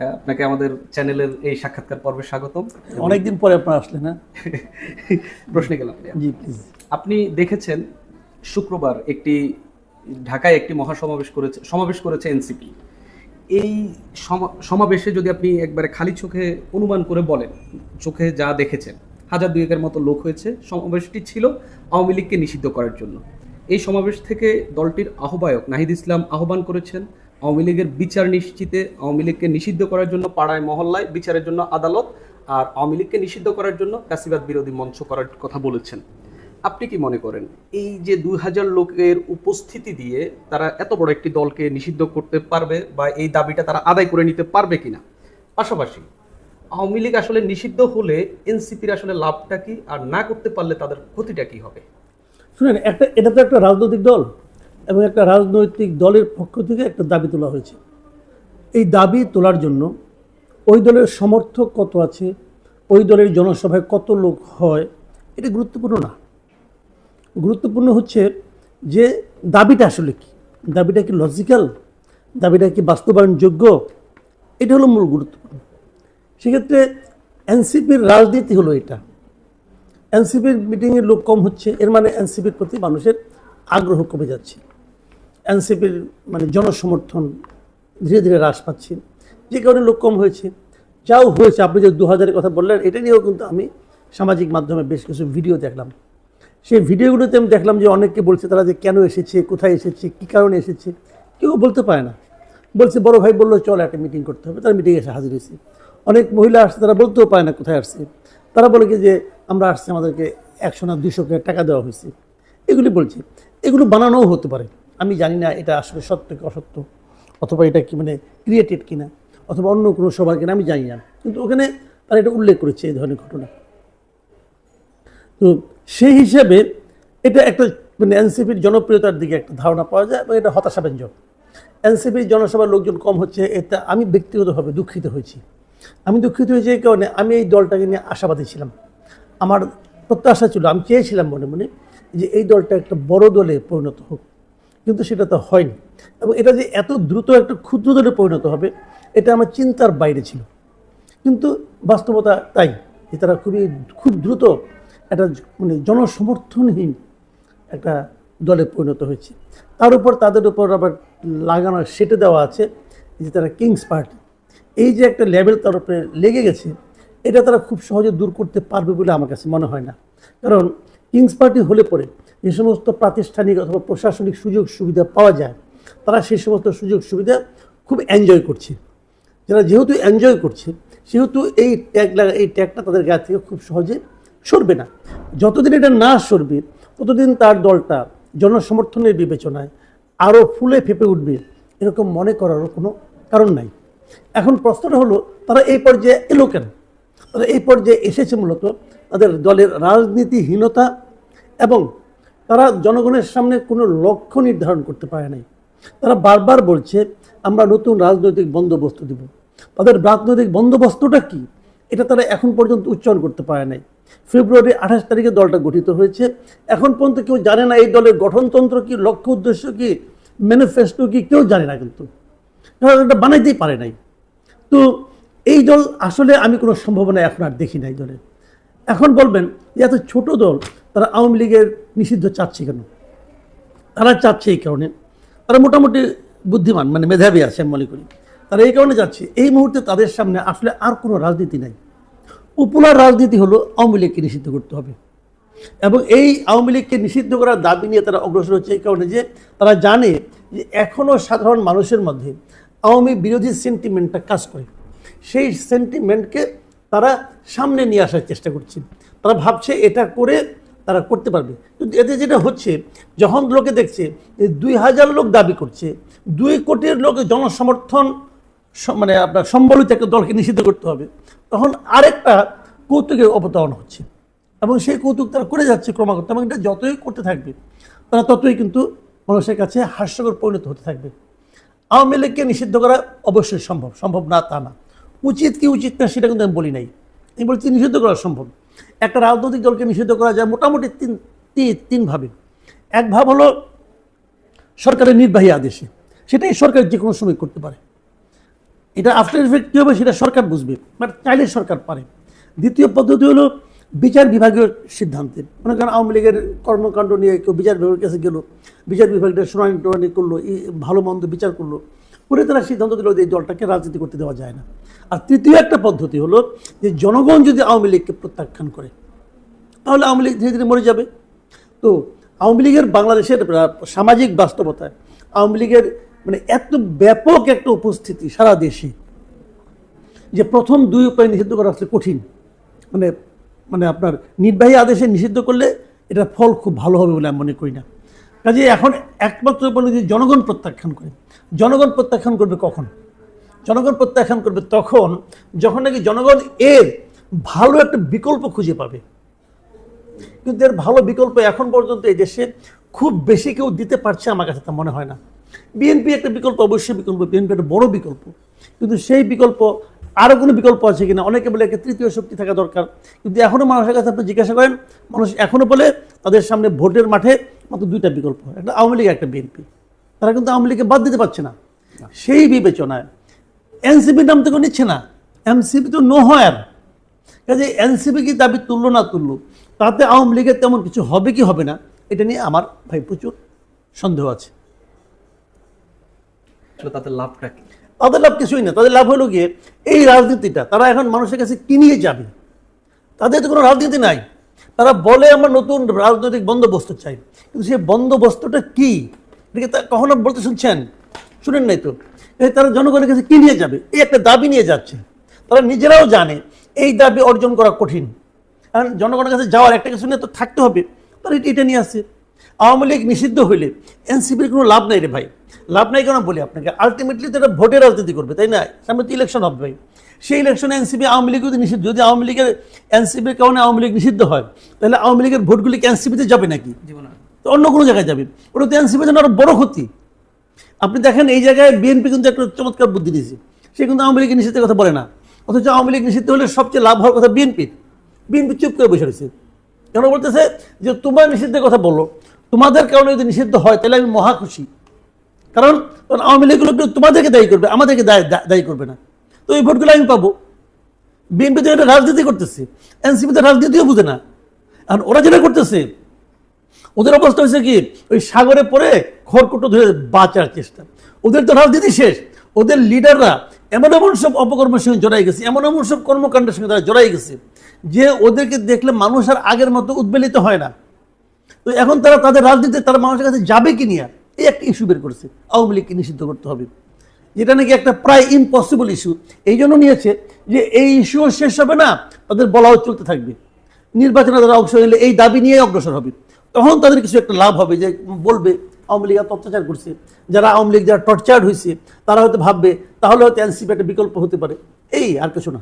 আপনাকে আমাদের চ্যানেলের এই সাক্ষাৎকার পর্বে স্বাগতম। অনেকদিন পরে আপনারা আসলেন, হ্যাঁ? প্রশ্নে গেলাম। জি প্লিজ। আপনি দেখেছেন শুক্রবার ঢাকায় একটি সমাবেশ করেছে এনসিপি। এই সমাবেশে যদি আপনি একবারে খালি চোখে অনুমান করে বলেন, চোখে যা দেখেছেন, 1000-2000 মতো লোক হয়েছে। সমাবেশটি ছিল আওয়ামী লীগকে নিষিদ্ধ করার জন্য। এই সমাবেশ থেকে দলটির আহ্বায়ক নাহিদ ইসলাম আহ্বান করেছেন আওয়ামী লীগের বিচার নিশ্চিতে, আওয়ামী লীগকে নিষিদ্ধ করার জন্য পাড়ায় মহল্লায় বিচারের জন্য আদালত, আর আওয়ামী লীগকে নিষিদ্ধ করার জন্য ফ্যাসিবাদ বিরোধী মঞ্চ করার কথা বলেছেন। আপনি কি মনে করেন এই যে 2000 লোকের উপস্থিতি দিয়ে তারা এত বড় একটি দলকে নিষিদ্ধ করতে পারবে, বা এই দাবিটা তারা আদায় করে নিতে পারবে কিনা? পাশাপাশি আওয়ামী লীগ আসলে নিষিদ্ধ হলে এনসিপির আসলে লাভটা কি, আর না করতে পারলে তাদের ক্ষতিটা কি হবে? শুনেন, এটা তো একটা রাজনৈতিক দল, এবং একটা রাজনৈতিক দলের পক্ষ থেকে একটা দাবি তোলা হয়েছে। এই দাবি তোলার জন্য ওই দলের সমর্থক কত আছে, ওই দলের জনসভায় কত লোক হয়, এটা গুরুত্বপূর্ণ না। গুরুত্বপূর্ণ হচ্ছে যে দাবিটা আসলে কি, দাবিটা কি লজিক্যাল, দাবিটা কি বাস্তবায়নযোগ্য, এটা হলো মূল গুরুত্বপূর্ণ। সেক্ষেত্রে এনসিপির রাজনীতি হলো এটা। এনসিপির মিটিংয়ে লোক কম হচ্ছে, এর মানে এনসিপির প্রতি মানুষের আগ্রহ কমে যাচ্ছে, এনসিপির মানে জনসমর্থন ধীরে ধীরে হ্রাস পাচ্ছে, যে কারণে লোক কম হয়েছে। যাও হয়েছে, আপনি যে 2000-এর কথা বললেন, এটা নিয়েও কিন্তু আমি সামাজিক মাধ্যমে বেশ কিছু ভিডিও দেখলাম। সেই ভিডিওগুলোতে আমি দেখলাম যে অনেকে বলছে তারা যে কেন এসেছে, কোথায় এসেছে, কী কারণে এসেছে, কেউ বলতে পারে না। বলছে বড় ভাই বললো চল একটা মিটিং করতে হবে, তারা মিটিংয়ে এসে হাজির হয়েছে। অনেক মহিলা আসছে, তারা বলতেও পারে না কোথায় আসছে, তারা বলে কি যে আমরা আসছি, আমাদেরকে 100 না 200 টাকা দেওয়া হয়েছে, এগুলি বলছে। এগুলো বানানোও হতে পারে, আমি জানি না এটা আসলে সত্য কি অসত্য, অথবা এটা কি মানে ক্রিয়েটেড কিনা, অথবা অন্য কোনো সবার কিনা, আমি জানি না। কিন্তু ওখানে তারা এটা উল্লেখ করেছে এই ধরনের ঘটনা। তো সেই হিসাবে এটা একটা মানে এনসিপির জনপ্রিয়তার দিকে একটা ধারণা পাওয়া যায়, এবং এটা হতাশাব্যঞ্জক। এনসিপির জনসভার লোকজন কম হচ্ছে, এটা আমি ব্যক্তিগতভাবে দুঃখিত হয়েছি। আমি দুঃখিত হয়েছি এই কারণে, আমি এই দলটাকে নিয়ে আশাবাদী ছিলাম। আমার প্রত্যাশা ছিল, আমি চেয়েছিলাম মনে মনে যে এই দলটা একটা বড় দলে পরিণত হোক, কিন্তু সেটা তো হয়নি। এবং এটা যে এত দ্রুত একটা ক্ষুদ্র দলে পরিণত হবে, এটা আমার চিন্তার বাইরে ছিল। কিন্তু বাস্তবতা তাই যে তারা খুব দ্রুত একটা মানে জনসমর্থনহীন একটা দলে পরিণত হয়েছে। তার উপর তাদের উপর আবার লাগানো সেটে দেওয়া আছে যে তারা কিংস পার্টি, এই যে একটা লেভেল তার উপরে লেগে গেছে, এটা তারা খুব সহজে দূর করতে পারবে বলে আমার কাছে মনে হয় না। কারণ কিংস পার্টি হলে পরে যে সমস্ত প্রাতিষ্ঠানিক অথবা প্রশাসনিক সুযোগ সুবিধা পাওয়া যায়, তারা সেই সমস্ত সুযোগ সুবিধা খুব এনজয় করছে। যারা যেহেতু এনজয় করছে, সেহেতু এই ট্যাগটা তাদের গায়ে থেকে খুব সহজে সরবে না। যতদিন এটা না সরবে, ততদিন তার দলটা জনসমর্থনের বিবেচনায় আরও ফুলে ফেঁপে উঠবে, এরকম মনে করারও কোনো কারণ নাই। এখন প্রশ্নটা হলো, তারা এই পর্যায়ে এলো কেন? তারা এই পর্যায়ে এসেছে মূলত তাদের দলের রাজনীতিহীনতা, এবং তারা জনগণের সামনে কোনো লক্ষ্য নির্ধারণ করতে পারে নাই। তারা বারবার বলছে আমরা নতুন রাজনৈতিক বন্দোবস্ত দিব। তাদের রাজনৈতিক বন্দোবস্তটা কি, এটা তারা এখন পর্যন্ত উচ্চারণ করতে পারে নাই। ফেব্রুয়ারি 28 তারিখে দলটা গঠিত হয়েছে, এখন পর্যন্ত কেউ জানে না এই দলের গঠনতন্ত্র কি, লক্ষ্য উদ্দেশ্য কি, ম্যানিফেস্টো কি, কেউ জানে না। কিন্তু এটা বানাইতেই পারে নাই। তো এই দল আসলে আমি কোনো সম্ভাবনা এখন আর দেখি না এই দলের। এখন বলবেন যে এত ছোট দল, তারা আওয়ামী লীগের নিষিদ্ধ চাচ্ছে কেন? তারা চাচ্ছে এই কারণে, তারা মোটামুটি বুদ্ধিমান মানে মেধাবী আছে আমি মনে করি। তারা এই কারণে যাচ্ছে, এই মুহূর্তে তাদের সামনে আসলে আর কোনো রাজনীতি নাই। পপুলার রাজনীতি হলো আওয়ামী লীগকে নিষিদ্ধ করতে হবে, এবং এই আওয়ামী লীগকে নিষিদ্ধ করার দাবি নিয়ে তারা অগ্রসর হচ্ছে এই কারণে যে তারা জানে যে এখনও সাধারণ মানুষের মধ্যে আওয়ামী বিরোধী সেন্টিমেন্টটা কাজ করে। সেই সেন্টিমেন্টকে তারা সামনে নিয়ে আসার চেষ্টা করছে। তারা ভাবছে এটা করে তারা করতে পারবে। কিন্তু এতে যেটা হচ্ছে, যখন লোকে দেখছে যে 2000 লোক দাবি করছে 2 কোটির লোকের জনসমর্থন মানে আপনার সম্বলিত একটা দলকে নিষিদ্ধ করতে হবে, তখন আরেকটা কৌতুকের অবতারণ হচ্ছে, এবং সেই কৌতুক তারা করে যাচ্ছে ক্রমাগত। এবং এটা যতই করতে থাকবে, তারা ততই কিন্তু মানুষের কাছে হাস্যকর পরিণত হতে থাকবে। আওয়ামী লীগকে নিষিদ্ধ করা অবশ্যই সম্ভব, সম্ভব না তা না। উচিত কি উচিত না সেটা কিন্তু আমি বলি নাই, আমি বলছি নিষিদ্ধ করা সম্ভব। একটা রাজনৈতিক দলকে নিষিদ্ধ করা যায় মোটামুটি তিন ভাবে। এক ভাব হলো সরকারের নির্বাহী আদেশে, সেটাই সরকার যে কোনো সময় করতে পারে। এটা আফটার ইফেক্ট কী হবে সেটা সরকার বুঝবে, বাট চাইলে সরকার পারে। দ্বিতীয় পদ্ধতি হলো বিচার বিভাগীয় সিদ্ধান্তে, মনে করেন আওয়ামী লীগের কর্মকাণ্ড নিয়ে কেউ বিচার বিভাগের কাছে গেল, বিচার বিভাগটা শুনানি টুনানি করলো, ভালো মন্দ বিচার করলো, করে তারা সিদ্ধান্ত দিল যে এই দলটাকে রাজনীতি করতে দেওয়া যায় না। আর তৃতীয় একটা পদ্ধতি হলো যে জনগণ যদি আওয়ামী লীগকে প্রত্যাখ্যান করে তাহলে আওয়ামী লীগ ধীরে ধীরে মরে যাবে। তো আওয়ামী লীগের বাংলাদেশের সামাজিক বাস্তবতায় আওয়ামী লীগের মানে এত ব্যাপক একটা উপস্থিতি সারা দেশে যে প্রথম দুই উপায় নিষিদ্ধ করা আসলে কঠিন, মানে মানে আপনার নির্বাহী আদেশে নিষিদ্ধ করলে এটা ফল খুব ভালো হবে বলে আমি মনে করি না। কাজে এখন একমাত্র বলে যে জনগণ প্রত্যাখ্যান করে। জনগণ প্রত্যাখ্যান করবে কখন? জনগণ প্রত্যাখ্যান করবে তখন যখন নাকি জনগণ এর ভালো একটা বিকল্প খুঁজে পাবে। কিন্তু এর ভালো বিকল্প এখন পর্যন্ত এই দেশে খুব বেশি কেউ দিতে পারছে আমার কাছে তা মনে হয় না। বিএনপি একটা বিকল্প, অবশ্যই বিকল্প, বিএনপি একটা বড় বিকল্প, কিন্তু সেই বিকল্প আরও কোনো বিকল্প আছে কিনা, অনেকে বলে একটা তৃতীয় শক্তি থাকা দরকার। কিন্তু এখনও মানুষের কাছে আপনি জিজ্ঞাসা করেন, মানুষ এখনও বলে তাদের সামনে ভোটের মাঠে মাত্র দুইটা বিকল্প, একটা আওয়ামী লীগ, একটা বিএনপি। তারা কিন্তু আওয়ামী লীগকে বাদ দিতে পারছে না। সেই বিবেচনায় এনসিপির নাম তো কেউ নিচ্ছে না, এনসিপি তো নো হয়। কাজে এনসিপি কি দাবি তুললো না তুললো, তাতে আওয়ামী লীগের তেমন কিছু হবে কি হবে না, এটা নিয়ে আমার ভাই প্রচুর সন্দেহ আছে। তাদের লাভটা কি? তাদের লাভ কিছুই না। তাদের লাভ হলো গিয়ে এই রাজনীতিটা তারা এখন মানুষের কাছে কি নিয়ে যাবে, তাদের তো কোনো রাজনীতি নাই। তারা বলে আমরা নতুন রাজনৈতিক বন্দোবস্ত চাই, কিন্তু সেই বন্দোবস্তটা কি এটাকে কখনো বলতে শুনছেন? শুনেন নাই তো। তারা জনগণের কাছে কি নিয়ে যাবে, এই একটা দাবি নিয়ে যাচ্ছে। তারা নিজেরাও জানে এই দাবি অর্জন করা কঠিন, কারণ জনগণের কাছে যাওয়ার একটা কিছু নিয়ে তো থাকতে হবে। তারা এটা নিয়ে আসছে। আওয়ামী লীগ নিষিদ্ধ হইলে এনসিপির কোনো লাভ নাই রে ভাই। লাভ নাই কেন বলি আপনাকে, আলটিমেটলি তো এটা ভোটের রাজনীতি করবে, তাই না? সামনে তো ইলেকশন হবে ভাই। সেই ইলেকশনে এনসিপি আওয়ামী লীগ যদি নিষিদ্ধ, যদি আওয়ামী লীগের এনসিপির কারণে আওয়ামী লীগ নিষিদ্ধ হয়, তাহলে আওয়ামী লীগের ভোটগুলি কি এনসিপিতে যাবে নাকি? তো অন্য কোনো জায়গায় যাবে। ওটা তো এনসিপির জন্য আরো বড় ক্ষতি। আপনি দেখেন এই জায়গায় বিএনপি কিন্তু একটা চমৎকার বুদ্ধি দিয়েছে, সে কিন্তু আওয়ামী লীগের নিষিদ্ধের কথা বলে না, অথচ আওয়ামী লীগ নিষিদ্ধ হলে সবচেয়ে লাভ হওয়ার কথা বিএনপির। বিএনপি চুপ করে বসে রয়েছে, কেন বলতেছে যে তোমার নিষিদ্ধের কথা বলো, তোমাদের কারণে যদি নিষিদ্ধ হয় তাহলে আমি মহা খুশি, কারণ আওয়ামী লীগগুলো তোমাদেরকে দায়ী করবে, আমাদেরকে দায়ী করবে না, তো এই ভোটগুলো আমি পাবো। বিএনপি তো এটা রাজনীতি করতেছে, এনসিপি তো রাজনীতিও বুঝে না। আর ওরা যেটা করতেছে, ওদের অবস্থা হয়েছে কি ওই সাগরে পড়ে খড়কুটো ধরে বাঁচার চেষ্টা। ওদের তো রাজনীতি শেষ, ওদের লিডাররা এমন এমন সব অপকর্মের সঙ্গে জড়াই গেছে, এমন এমন সব কর্মকাণ্ডের সঙ্গে তারা জড়াই গেছে যে ওদেরকে দেখলে মানুষ আর আগের মতো উদ্বেলিত হয় না। তো এখন তারা তাদের রাজনীতি তারা মানুষের কাছে যাবে কি নিয়ে এই একটা ইস্যু বের করেছে, আওয়ামী লীগকে নিষিদ্ধ করতে হবে, যেটা নাকি একটা প্রায় ইম্পসিবল ইস্যু। এই জন্য নিয়েছে যে এই ইস্যুও শেষ হবে না, তাদের বলাও চলতে থাকবে। নির্বাচনে তারা অংশ নিলে এই দাবি নিয়ে অগ্রসর হবে, তখন তাদের কিছু একটা লাভ হবে, যে বলবে আওয়ামী লীগ অত্যাচার করছে, যারা আওয়ামী লীগ যারা টর্চার্ড হয়েছে তারা হয়তো ভাববে তাহলে হয়তো এনসিপি একটা বিকল্প হতে পারে, এই আর কিছু না।